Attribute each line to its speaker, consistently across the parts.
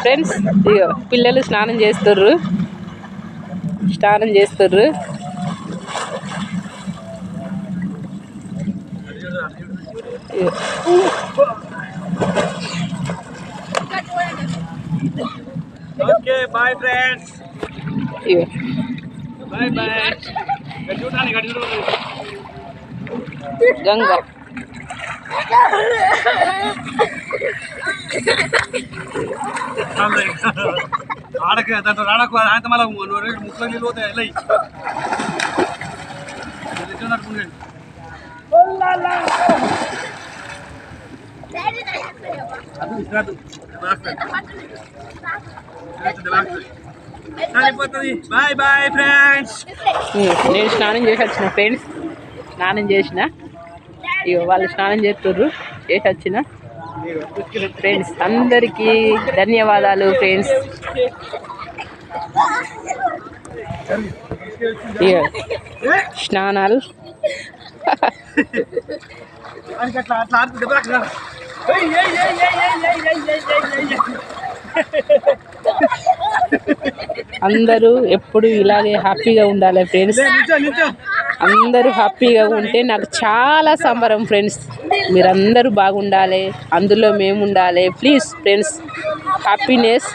Speaker 1: Friends ఇగో పిల్లలు స్నానం చేస్తుర్రు
Speaker 2: okay bye friends bye bye
Speaker 1: Ganga
Speaker 2: ఆడక దాంట్లో రాడకు ఆయన మళ్ళీ ముక్కలు నీళ్ళు పోతాయి వెళ్ళయి బాయ్ బాయ్ ఫ్రెండ్స్.
Speaker 1: నేను స్నానం చేసి వచ్చిన ఫ్రెండ్స్, ఇగో వాళ్ళు స్నానం చేస్తుర్రు, చేసి వచ్చిన ఫ్రెండ్స్. అందరికీ ధన్యవాదాలు ఫ్రెండ్స్. ఇగో స్నానాలు అందరూ ఎప్పుడు ఇలాగే హ్యాపీగా ఉండాలి ఫ్రెండ్స్. అందరూ హ్యాపీగా ఉంటే నాకు చాలా సంబరం ఫ్రెండ్స్. మీరందరూ బాగుండాలి, అందులో మేము ఉండాలి ప్లీజ్ ఫ్రెండ్స్. హ్యాపీనెస్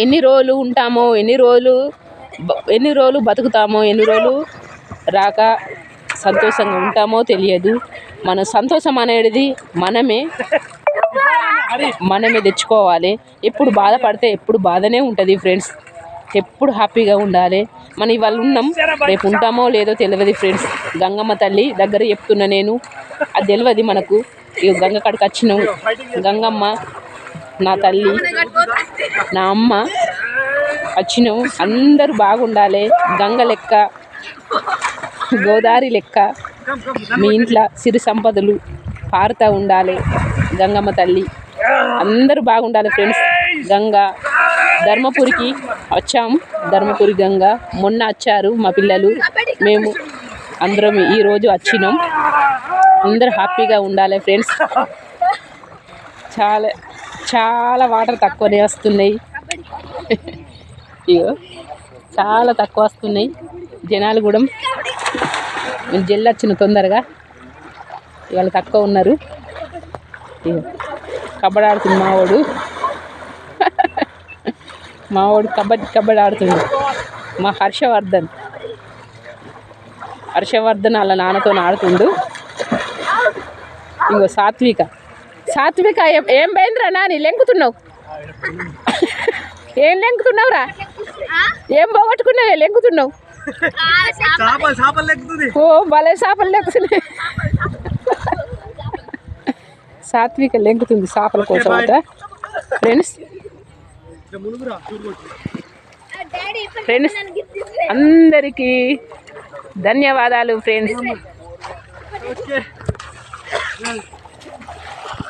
Speaker 1: ఎన్ని రోజులు ఉంటామో, ఎన్ని రోజులు బతుకుతామో, ఎన్ని రోజులు రాక సంతోషంగా ఉంటామో తెలియదు. మన సంతోషం అనేది మనమే తెచ్చుకోవాలి. ఎప్పుడు బాధపడితే ఎప్పుడు బాధనే ఉంటుంది ఫ్రెండ్స్. ఎప్పుడు హ్యాపీగా ఉండాలి. మనం ఇవాళ ఉన్నాం, రేపు ఉంటామో లేదో తెలియదు ఫ్రెండ్స్. గంగమ్మ తల్లి దగ్గర చెప్తున్నా నేను, అది తెలియదు మనకు. ఇక గంగ కాడికి వచ్చినాం. గంగమ్మ నా తల్లి, నా అమ్మ వచ్చినాం. అందరూ బాగుండాలి. గంగ లెక్క, గోదావరి లెక్క మీ ఇంట్లో సిరి సంపదలు పారుతూ ఉండాలి. గంగమ్మ తల్లి అందరూ బాగుండాలి ఫ్రెండ్స్. గంగ ధర్మపురికి వచ్చాం. ధర్మపురి గంగ మొన్న వచ్చారు మా పిల్లలు, మేము అందరం ఈరోజు వచ్చినాం. అందరూ హ్యాపీగా ఉండాలి ఫ్రెండ్స్. చాలా వాటర్ తక్కువనే వస్తున్నాయి. ఇగో చాలా తక్కువ వస్తున్నాయి. జనాలు కూడా జల్లు తొందరగా, ఇవాళ తక్కువ ఉన్నారు. ఇగో కబడ్డీ ఆడుతుంది మావాడు కబడ్డీ ఆడుతుంది. మా హర్షవర్ధన్ వాళ్ళ నాన్నతో ఆడుతుండు. ఇంకో సాత్విక ఏం పోయిందిరా నాని, లెంకుతున్నావు? ఏం లెంకుతున్నావురా? ఏం పోగొట్టుకున్నావు? లెంకుతున్నావు? ఓ భలే చేపలు లెక్కుతున్నాయి. సాత్విక లెంకుతుంది చేపల కోసం అట ఫ్రెండ్స్. అందరికీ ధన్యవాదాలు ఫ్రెండ్స్.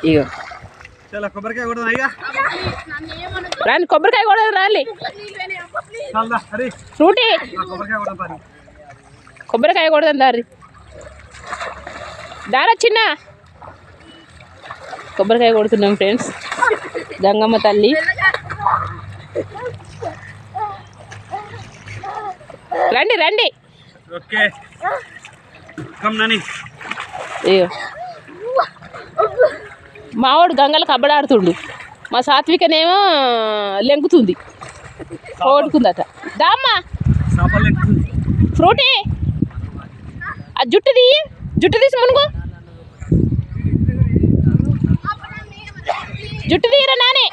Speaker 1: ఇగో రాని కొబ్బరికాయ కూడా రాలి. ఫ్రూటీ కొబ్బరికాయ కూడా దారా చిన్న కొబ్బరికాయ కొడుతున్నాం ఫ్రెండ్స్. గంగమ్మ తల్లి రండి. మావాడు గంగలు కబడ్డీ ఆడుతుండు, మా సాత్వికనేమో లెంకుతుంది, పోగొట్టుకుందట. దామ్మా ఫ్రూటీ ఆ జుట్టు తీసి మునుగు, జుట్టు తీయరా నానే.